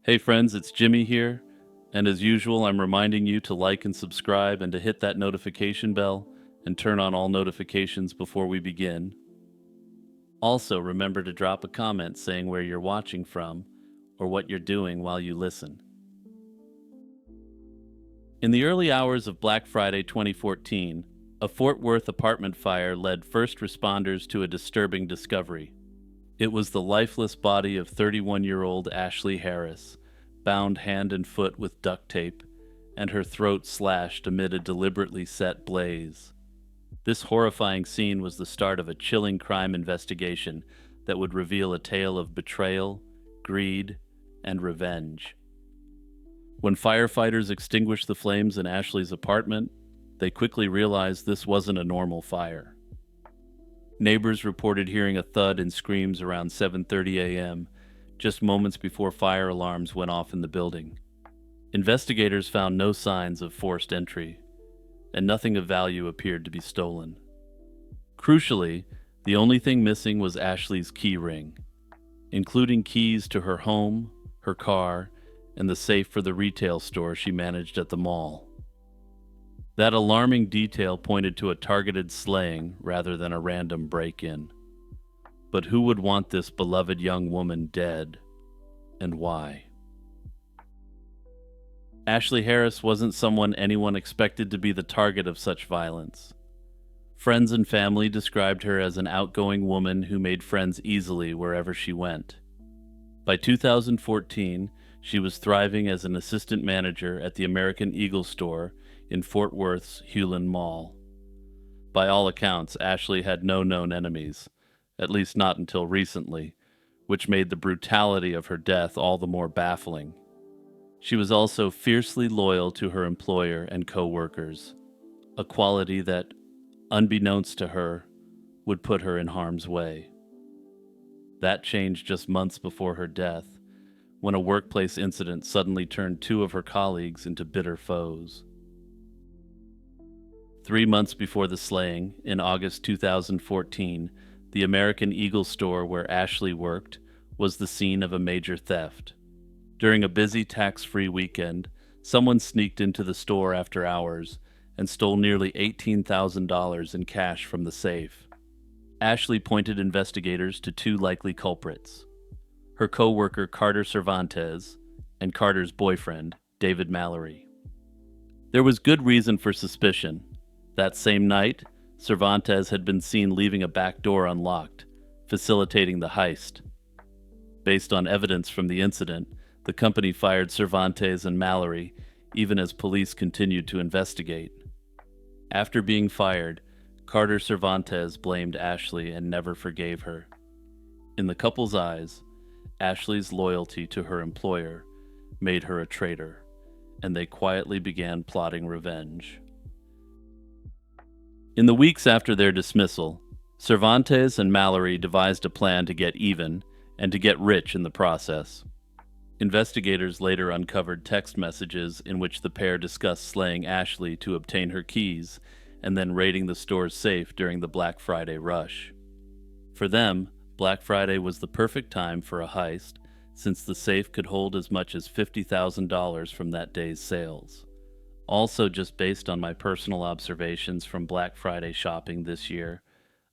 Hey friends, it's Jimmy here, and as usual, I'm reminding you to like and subscribe and to hit that notification bell and turn on all notifications before we begin. Also, remember to drop a comment saying where you're watching from or what you're doing while you listen. In the early hours of Black Friday 2014, a Fort Worth apartment fire led first responders to a disturbing discovery. It was the lifeless body of 31-year-old Ashley Harris, bound hand and foot with duct tape, and her throat slashed amid a deliberately set blaze. This horrifying scene was the start of a chilling crime investigation that would reveal a tale of betrayal, greed, and revenge. When firefighters extinguished the flames in Ashley's apartment, they quickly realized this wasn't a normal fire. Neighbors reported hearing a thud and screams around 7:30 a.m., just moments before fire alarms went off in the building. Investigators found no signs of forced entry, and nothing of value appeared to be stolen. Crucially, the only thing missing was Ashley's key ring, including keys to her home, her car, and the safe for the retail store she managed at the mall. That alarming detail pointed to a targeted slaying rather than a random break-in. But who would want this beloved young woman dead, and why? Ashley Harris wasn't someone anyone expected to be the target of such violence. Friends and family described her as an outgoing woman who made friends easily wherever she went. By 2014, she was thriving as an assistant manager at the American Eagle store in Fort Worth's Hulen Mall. By all accounts, Ashley had no known enemies, at least not until recently, which made the brutality of her death all the more baffling. She was also fiercely loyal to her employer and co-workers, a quality that, unbeknownst to her, would put her in harm's way. That changed just months before her death, when a workplace incident suddenly turned two of her colleagues into bitter foes. 3 months before the slaying, in August 2014, the American Eagle store where Ashley worked was the scene of a major theft. During a busy tax-free weekend, someone sneaked into the store after hours and stole nearly $18,000 in cash from the safe. Ashley pointed investigators to two likely culprits: her co-worker Carter Cervantes and Carter's boyfriend, David Mallory. There was good reason for suspicion. That same night, Cervantes had been seen leaving a back door unlocked, facilitating the heist. Based on evidence from the incident, the company fired Cervantes and Mallory, even as police continued to investigate. After being fired, Carter Cervantes blamed Ashley and never forgave her. In the couple's eyes, Ashley's loyalty to her employer made her a traitor, and they quietly began plotting revenge. In the weeks after their dismissal, Cervantes and Mallory devised a plan to get even and to get rich in the process. Investigators later uncovered text messages in which the pair discussed slaying Ashley to obtain her keys and then raiding the store's safe during the Black Friday rush. For them, Black Friday was the perfect time for a heist, since the safe could hold as much as $50,000 from that day's sales. Also, just based on my personal observations from Black Friday shopping this year,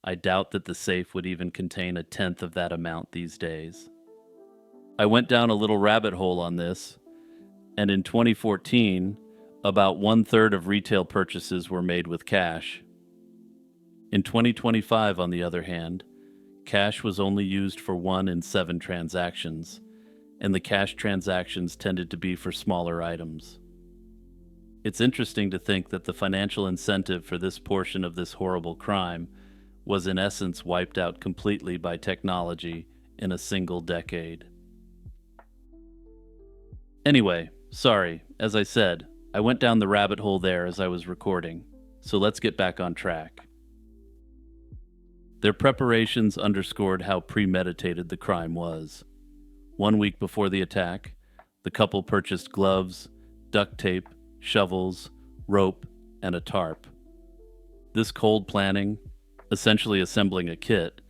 I doubt that the safe would even contain 1/10 of that amount these days. I went down a little rabbit hole on this, and in 2014, about 1/3 of retail purchases were made with cash. In 2025, on the other hand, cash was only used for 1 in 7 transactions, and the cash transactions tended to be for smaller items. It's interesting to think that the financial incentive for this portion of this horrible crime was in essence wiped out completely by technology in a single decade. Anyway, sorry, as I said, I went down the rabbit hole there as I was recording, so let's get back on track. Their preparations underscored how premeditated the crime was. 1 week before the attack, the couple purchased gloves, duct tape, shovels, rope, and a tarp. This cold planning, essentially assembling a kit,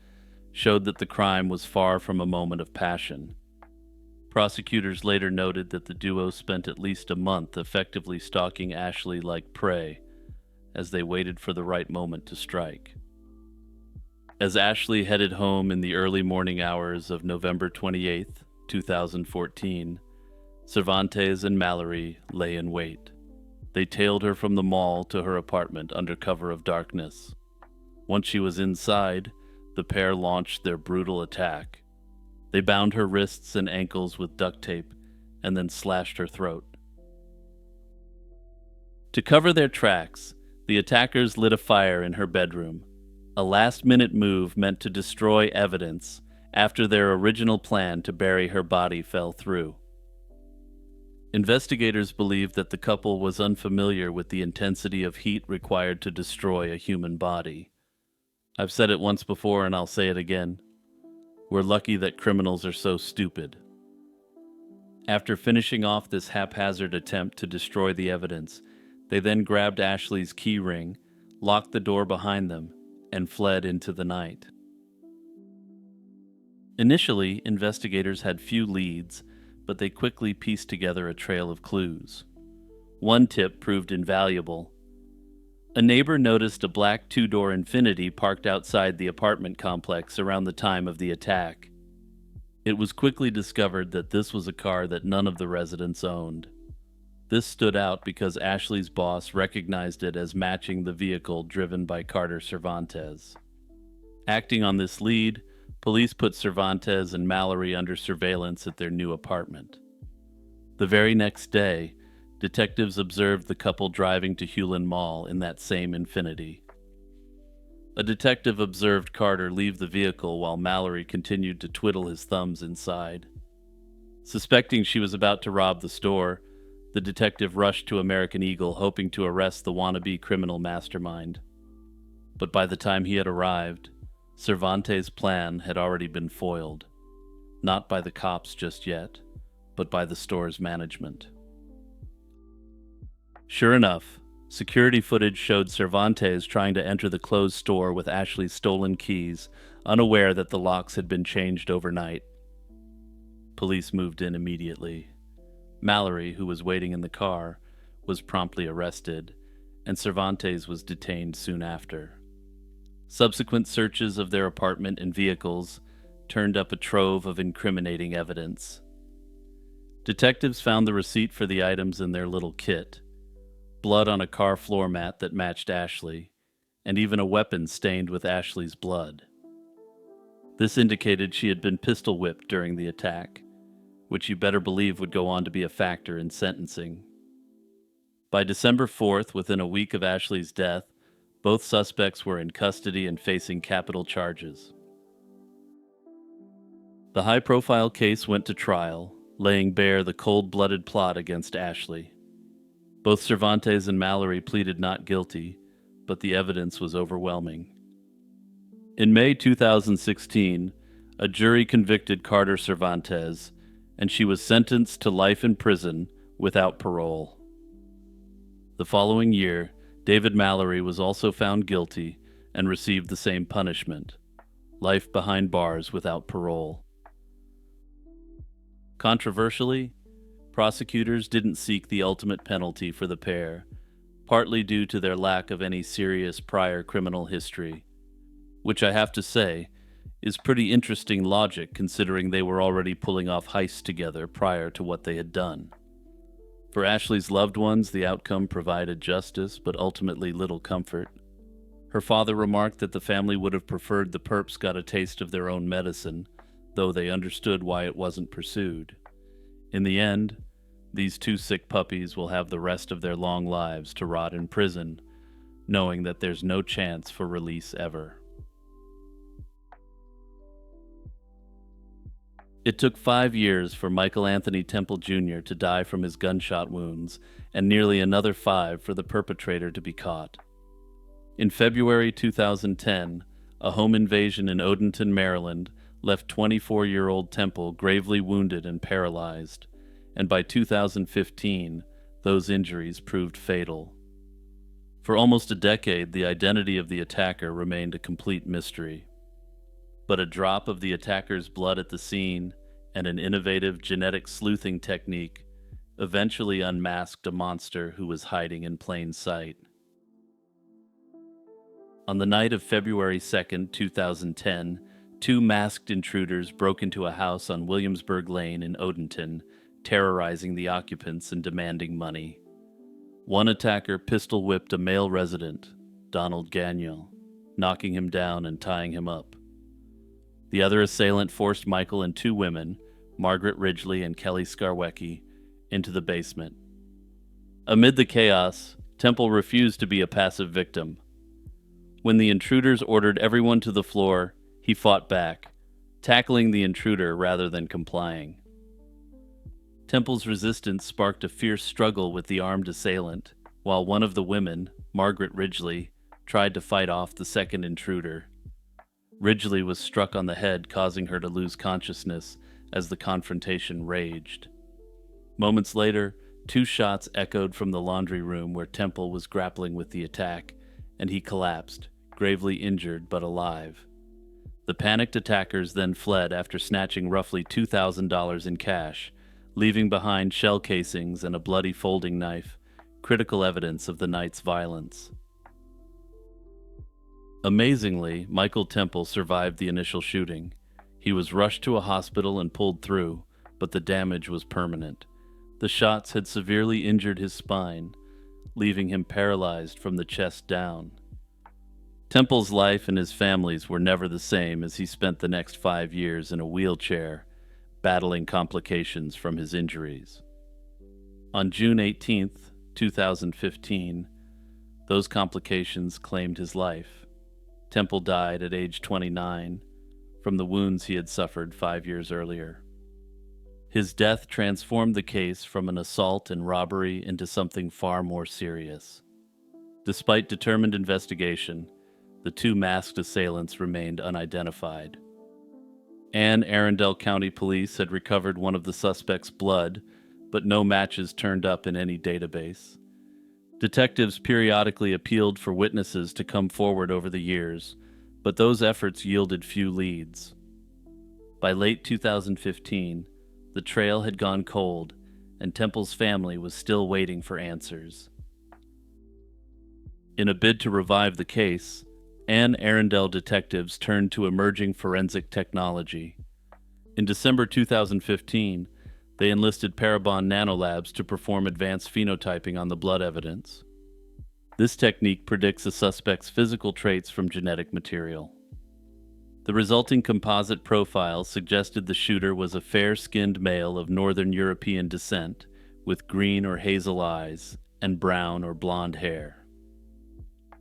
showed that the crime was far from a moment of passion. Prosecutors later noted that the duo spent at least a month effectively stalking Ashley like prey as they waited for the right moment to strike. As Ashley headed home in the early morning hours of November 28, 2014, Cervantes and Mallory lay in wait. They tailed her from the mall to her apartment under cover of darkness. Once she was inside, the pair launched their brutal attack. They bound her wrists and ankles with duct tape and then slashed her throat. To cover their tracks, the attackers lit a fire in her bedroom, a last-minute move meant to destroy evidence after their original plan to bury her body fell through. Investigators believe that the couple was unfamiliar with the intensity of heat required to destroy a human body. I've said it once before and I'll say it again. We're lucky that criminals are so stupid. After finishing off this haphazard attempt to destroy the evidence, they then grabbed Ashley's key ring, locked the door behind them, and fled into the night. Initially, investigators had few leads, but they quickly pieced together a trail of clues. One tip proved invaluable. A neighbor noticed a black two-door Infiniti parked outside the apartment complex around the time of the attack. It was quickly discovered that this was a car that none of the residents owned. This stood out because Ashley's boss recognized it as matching the vehicle driven by Carter Cervantes. Acting on this lead, police put Cervantes and Mallory under surveillance at their new apartment. The very next day, detectives observed the couple driving to Hewlin Mall in that same Infiniti. A detective observed Carter leave the vehicle while Mallory continued to twiddle his thumbs inside. Suspecting she was about to rob the store, the detective rushed to American Eagle hoping to arrest the wannabe criminal mastermind. But by the time he had arrived, Cervantes' plan had already been foiled, not by the cops just yet, but by the store's management. Sure enough, security footage showed Cervantes trying to enter the closed store with Ashley's stolen keys, unaware that the locks had been changed overnight. Police moved in immediately. Mallory, who was waiting in the car, was promptly arrested, and Cervantes was detained soon after. Subsequent searches of their apartment and vehicles turned up a trove of incriminating evidence. Detectives found the receipt for the items in their little kit, blood on a car floor mat that matched Ashley, and even a weapon stained with Ashley's blood. This indicated she had been pistol whipped during the attack, which you better believe would go on to be a factor in sentencing. By December 4th, within a week of Ashley's death, both suspects were in custody and facing capital charges. The high-profile case went to trial, laying bare the cold-blooded plot against Ashley. Both Cervantes and Mallory pleaded not guilty, but the evidence was overwhelming. In May 2016, a jury convicted Carter Cervantes, and she was sentenced to life in prison without parole. The following year, David Mallory was also found guilty and received the same punishment, life behind bars without parole. Controversially, prosecutors didn't seek the ultimate penalty for the pair, partly due to their lack of any serious prior criminal history, which I have to say is pretty interesting logic considering they were already pulling off heists together prior to what they had done. For Ashley's loved ones, the outcome provided justice, but ultimately little comfort. Her father remarked that the family would have preferred the perps got a taste of their own medicine, though they understood why it wasn't pursued. In the end, these two sick puppies will have the rest of their long lives to rot in prison, knowing that there's no chance for release ever. It took 5 years for Michael Anthony Temple Jr. to die from his gunshot wounds, and nearly another 5 for the perpetrator to be caught. In February 2010, a home invasion in Odenton, Maryland, left 24-year-old Temple gravely wounded and paralyzed, and by 2015, those injuries proved fatal. For almost a decade, the identity of the attacker remained a complete mystery. But a drop of the attacker's blood at the scene, and an innovative genetic sleuthing technique eventually unmasked a monster who was hiding in plain sight. On the night of February 2nd, 2010, two masked intruders broke into a house on Williamsburg Lane in Odenton, terrorizing the occupants and demanding money. One attacker pistol-whipped a male resident, Donald Gagnon, knocking him down and tying him up. The other assailant forced Michael and two women, Margaret Ridgely and Kelly Skarwecki, into the basement. Amid the chaos, Temple refused to be a passive victim. When the intruders ordered everyone to the floor, he fought back, tackling the intruder rather than complying. Temple's resistance sparked a fierce struggle with the armed assailant, while one of the women, Margaret Ridgely, tried to fight off the second intruder. Ridgely was struck on the head, causing her to lose consciousness as the confrontation raged. Moments later, two shots echoed from the laundry room where Temple was grappling with the attack, and he collapsed, gravely injured but alive. The panicked attackers then fled after snatching roughly $2,000 in cash, leaving behind shell casings and a bloody folding knife, critical evidence of the night's violence. Amazingly, Michael Temple survived the initial shooting. He was rushed to a hospital and pulled through, but the damage was permanent. The shots had severely injured his spine, leaving him paralyzed from the chest down. Temple's life and his family's were never the same as he spent the next 5 years in a wheelchair, battling complications from his injuries. On June 18, 2015, those complications claimed his life. Temple died at age 29 from the wounds he had suffered 5 years earlier. His death transformed the case from an assault and robbery into something far more serious. Despite determined investigation, the two masked assailants remained unidentified. Anne Arundel County Police had recovered one of the suspects' blood, but no matches turned up in any database. Detectives periodically appealed for witnesses to come forward over the years, but those efforts yielded few leads. By late 2015, the trail had gone cold, and Temple's family was still waiting for answers. In a bid to revive the case, Anne Arundel detectives turned to emerging forensic technology. In December 2015, they enlisted Parabon Nanolabs to perform advanced phenotyping on the blood evidence. This technique predicts a suspect's physical traits from genetic material. The resulting composite profile suggested the shooter was a fair-skinned male of Northern European descent with green or hazel eyes and brown or blonde hair.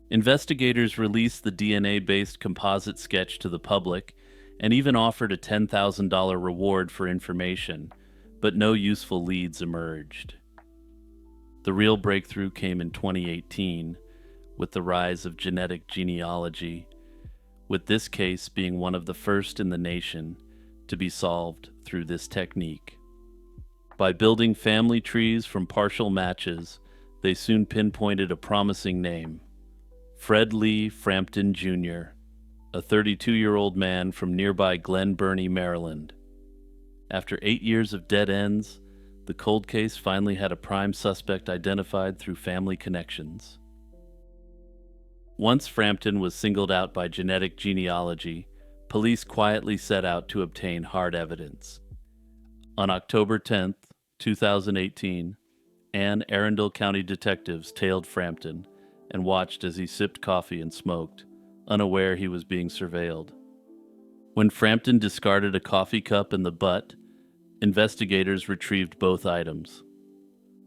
Investigators released the DNA-based composite sketch to the public and even offered a $10,000 reward for information, but no useful leads emerged. The real breakthrough came in 2018 with the rise of genetic genealogy, with this case being one of the first in the nation to be solved through this technique. By building family trees from partial matches, they soon pinpointed a promising name: Fred Lee Frampton Jr., a 32-year-old man from nearby Glen Burnie, Maryland. After 8 years of dead ends, the cold case finally had a prime suspect identified through family connections. Once Frampton was singled out by genetic genealogy, police quietly set out to obtain hard evidence. On October 10, 2018, Anne Arundel County detectives tailed Frampton and watched as he sipped coffee and smoked, unaware he was being surveilled. When Frampton discarded a coffee cup in the butt, investigators retrieved both items.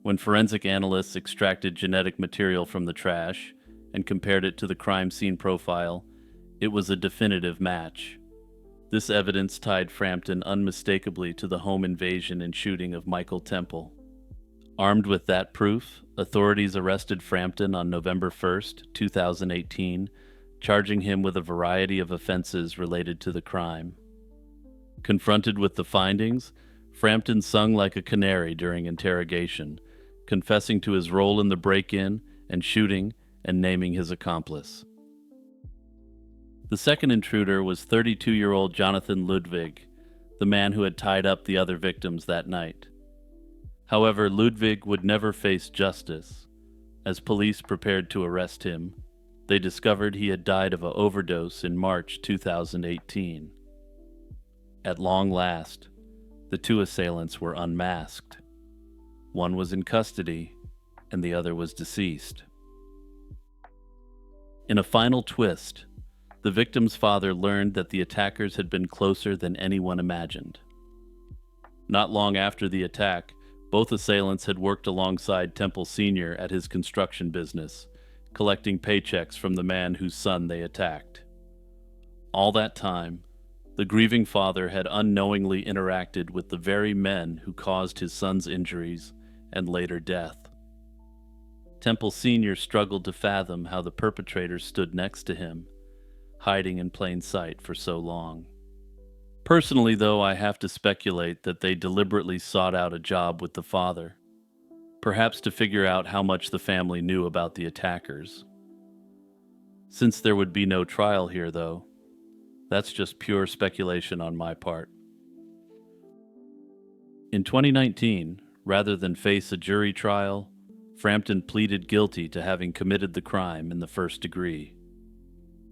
When forensic analysts extracted genetic material from the trash and compared it to the crime scene profile, it was a definitive match. This evidence tied Frampton unmistakably to the home invasion and shooting of Michael Temple. Armed with that proof, authorities arrested Frampton on November 1, 2018, charging him with a variety of offenses related to the crime. Confronted with the findings, Frampton sung like a canary during interrogation, confessing to his role in the break-in and shooting and naming his accomplice. The second intruder was 32-year-old Jonathan Ludwig, the man who had tied up the other victims that night. However, Ludwig would never face justice. As police prepared to arrest him, they discovered he had died of an overdose in March 2018. At long last, the two assailants were unmasked. One was in custody, and the other was deceased. In a final twist, the victim's father learned that the attackers had been closer than anyone imagined. Not long after the attack, both assailants had worked alongside Temple Sr. at his construction business, collecting paychecks from the man whose son they attacked. All that time, the grieving father had unknowingly interacted with the very men who caused his son's injuries and later death. Temple Sr. struggled to fathom how the perpetrator stood next to him, hiding in plain sight for so long. Personally, though, I have to speculate that they deliberately sought out a job with the father, perhaps to figure out how much the family knew about the attackers. Since there would be no trial here, though, that's just pure speculation on my part. In 2019, rather than face a jury trial, Frampton pleaded guilty to having committed the crime in the first degree.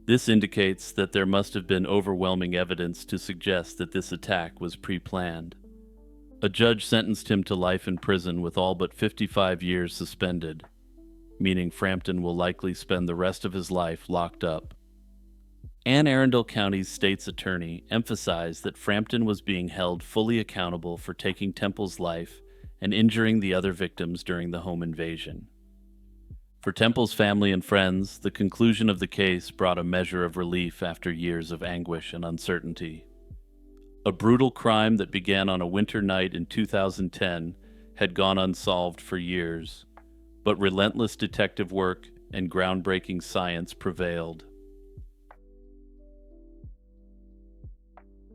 This indicates that there must have been overwhelming evidence to suggest that this attack was pre-planned. A judge sentenced him to life in prison with all but 55 years suspended, meaning Frampton will likely spend the rest of his life locked up. Anne Arundel County's state's attorney emphasized that Frampton was being held fully accountable for taking Temple's life and injuring the other victims during the home invasion. For Temple's family and friends, the conclusion of the case brought a measure of relief after years of anguish and uncertainty. A brutal crime that began on a winter night in 2010 had gone unsolved for years, but relentless detective work and groundbreaking science prevailed.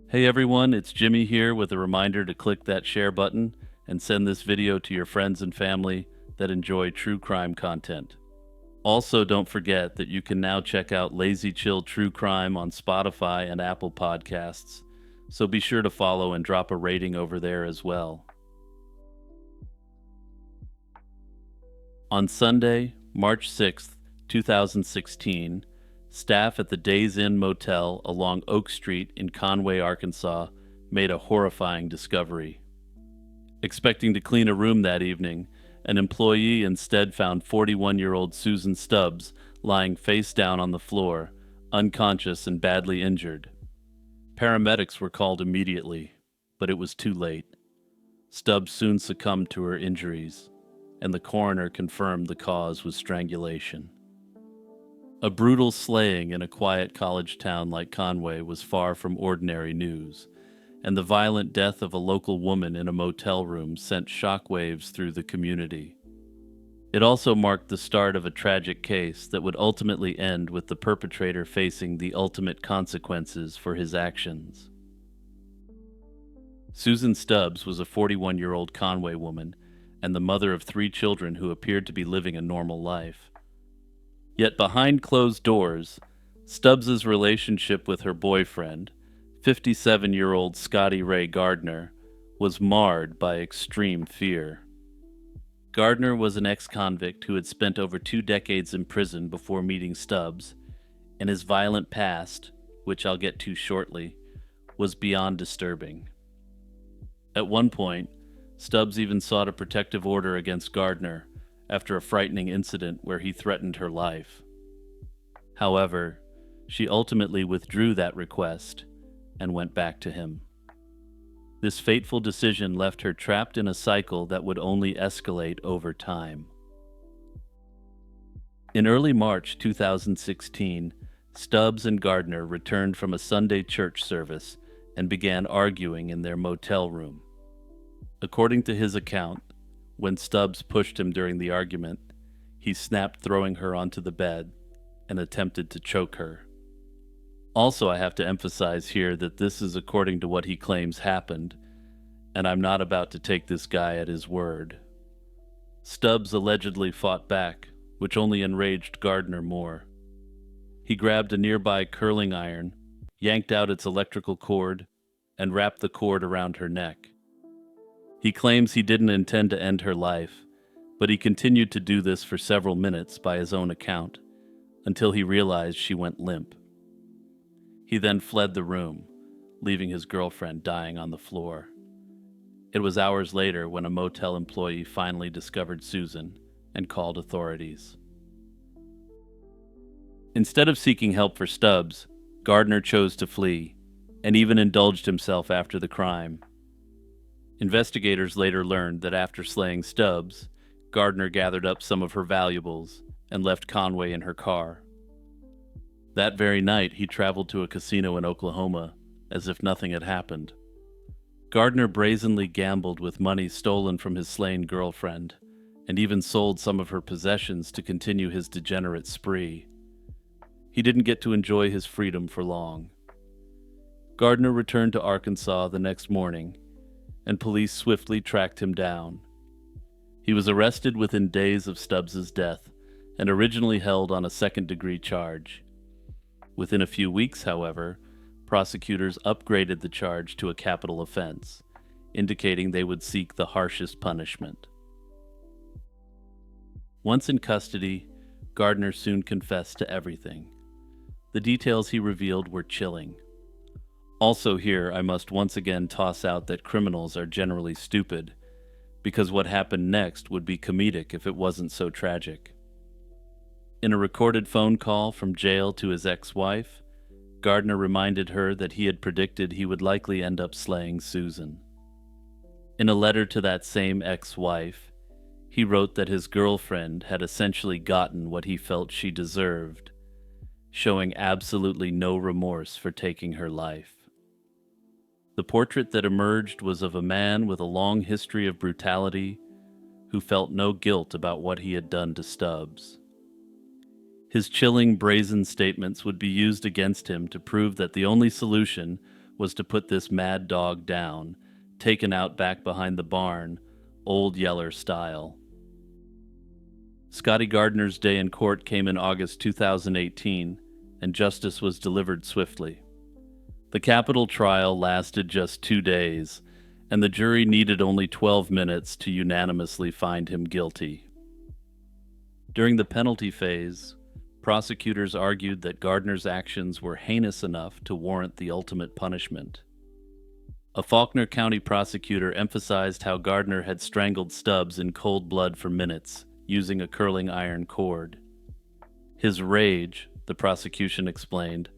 Hey everyone, it's Jimmy here with a reminder to click that share button and send this video to your friends and family that enjoy true crime content. Also, don't forget that you can now check out Lazy Chill True Crime on Spotify and Apple Podcasts, so be sure to follow and drop a rating over there as well. On Sunday, March 6th, 2016, staff at the Days Inn Motel along Oak Street in Conway, Arkansas, made a horrifying discovery. Expecting to clean a room that evening, an employee instead found 41-year-old Susan Stubs lying face down on the floor, unconscious and badly injured. Paramedics were called immediately, but it was too late. Stubbs soon succumbed to her injuries, and the coroner confirmed the cause was strangulation. A brutal slaying in a quiet college town like Conway was far from ordinary news, and the violent death of a local woman in a motel room sent shockwaves through the community. It also marked the start of a tragic case that would ultimately end with the perpetrator facing the ultimate consequences for his actions. Susan Stubs was a 41-year-old Conway woman and the mother of 3 children who appeared to be living a normal life. Yet behind closed doors, Stubbs's relationship with her boyfriend, 57-year-old Scotty Ray Gardner, was marred by extreme fear. Gardner was an ex-convict who had spent over 2 decades in prison before meeting Stubbs, and his violent past, which I'll get to shortly, was beyond disturbing. At one point, Stubbs even sought a protective order against Gardner after a frightening incident where he threatened her life. However, she ultimately withdrew that request and went back to him. This fateful decision left her trapped in a cycle that would only escalate over time. In early March 2016, Stubbs and Gardner returned from a Sunday church service and began arguing in their motel room. According to his account, when Stubbs pushed him during the argument, he snapped, throwing her onto the bed and attempted to choke her. Also, I have to emphasize here that this is according to what he claims happened, and I'm not about to take this guy at his word. Stubbs allegedly fought back, which only enraged Gardner more. He grabbed a nearby curling iron, yanked out its electrical cord, and wrapped the cord around her neck. He claims he didn't intend to end her life, but he continued to do this for several minutes by his own account, until he realized she went limp. He then fled the room, leaving his girlfriend dying on the floor. It was hours later when a motel employee finally discovered Susan and called authorities. Instead of seeking help for Stubbs, Gardner chose to flee, and even indulged himself after the crime. Investigators later learned that after slaying Stubbs, Gardner gathered up some of her valuables and left Conway in her car. That very night, he traveled to a casino in Oklahoma, as if nothing had happened. Gardner brazenly gambled with money stolen from his slain girlfriend, and even sold some of her possessions to continue his degenerate spree. He didn't get to enjoy his freedom for long. Gardner returned to Arkansas the next morning, and police swiftly tracked him down. He was arrested within days of Stubbs's death, and originally held on a second-degree charge. Within a few weeks, however, prosecutors upgraded the charge to a capital offense, indicating they would seek the harshest punishment. Once in custody, Gardner soon confessed to everything. The details he revealed were chilling. Also here, I must once again toss out that criminals are generally stupid, because what happened next would be comedic if it wasn't so tragic. In a recorded phone call from jail to his ex-wife, Gardner reminded her that he had predicted he would likely end up slaying Susan. In a letter to that same ex-wife, he wrote that his girlfriend had essentially gotten what he felt she deserved, showing absolutely no remorse for taking her life. The portrait that emerged was of a man with a long history of brutality who felt no guilt about what he had done to Stubbs. His chilling, brazen statements would be used against him to prove that the only solution was to put this mad dog down, taken out back behind the barn, Old Yeller style. Scotty Gardner's day in court came in August 2018, and justice was delivered swiftly. The capital trial lasted just 2 days, and the jury needed only 12 minutes to unanimously find him guilty. During the penalty phase, prosecutors argued that Gardner's actions were heinous enough to warrant the ultimate punishment. A Faulkner County prosecutor emphasized how Gardner had strangled Stubbs in cold blood for minutes, using a curling iron cord. His rage, the prosecution explained,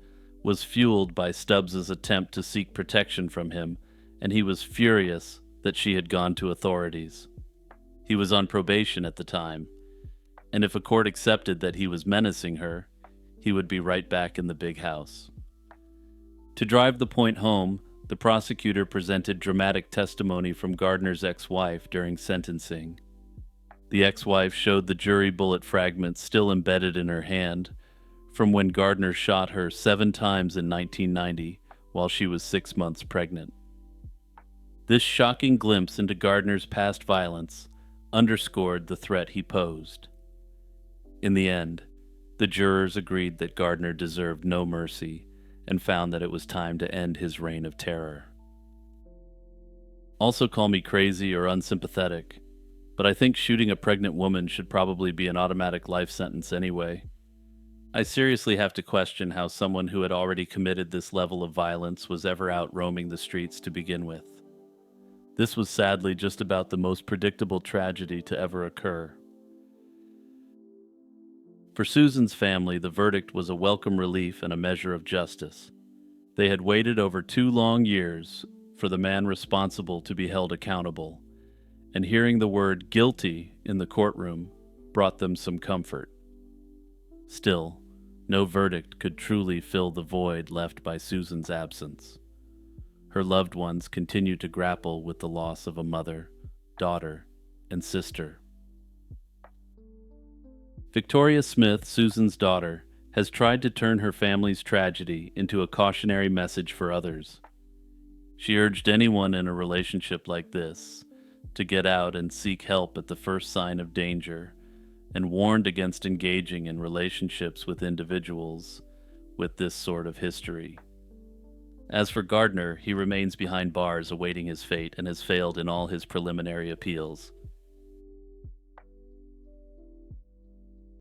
was fueled by Stubbs's attempt to seek protection from him, and he was furious that she had gone to authorities. He was on probation at the time, and if a court accepted that he was menacing her, he would be right back in the big house. To drive the point home, the prosecutor presented dramatic testimony from Gardner's ex-wife during sentencing. The ex-wife showed the jury bullet fragments still embedded in her hand from when Gardner shot her 7 times in 1990 while she was 6 months pregnant. This shocking glimpse into Gardner's past violence underscored the threat he posed. In the end, the jurors agreed that Gardner deserved no mercy and found that it was time to end his reign of terror. Also call me crazy or unsympathetic, but I think shooting a pregnant woman should probably be an automatic life sentence anyway. I seriously have to question how someone who had already committed this level of violence was ever out roaming the streets to begin with. This was sadly just about the most predictable tragedy to ever occur. For Susan's family, the verdict was a welcome relief and a measure of justice. They had waited over 2 long years for the man responsible to be held accountable, and hearing the word guilty in the courtroom brought them some comfort. Still, no verdict could truly fill the void left by Susan's absence. Her loved ones continued to grapple with the loss of a mother, daughter, and sister. Victoria Smith, Susan's daughter, has tried to turn her family's tragedy into a cautionary message for others. She urged anyone in a relationship like this to get out and seek help at the first sign of danger, and warned against engaging in relationships with individuals with this sort of history. As for Gardner, he remains behind bars awaiting his fate and has failed in all his preliminary appeals.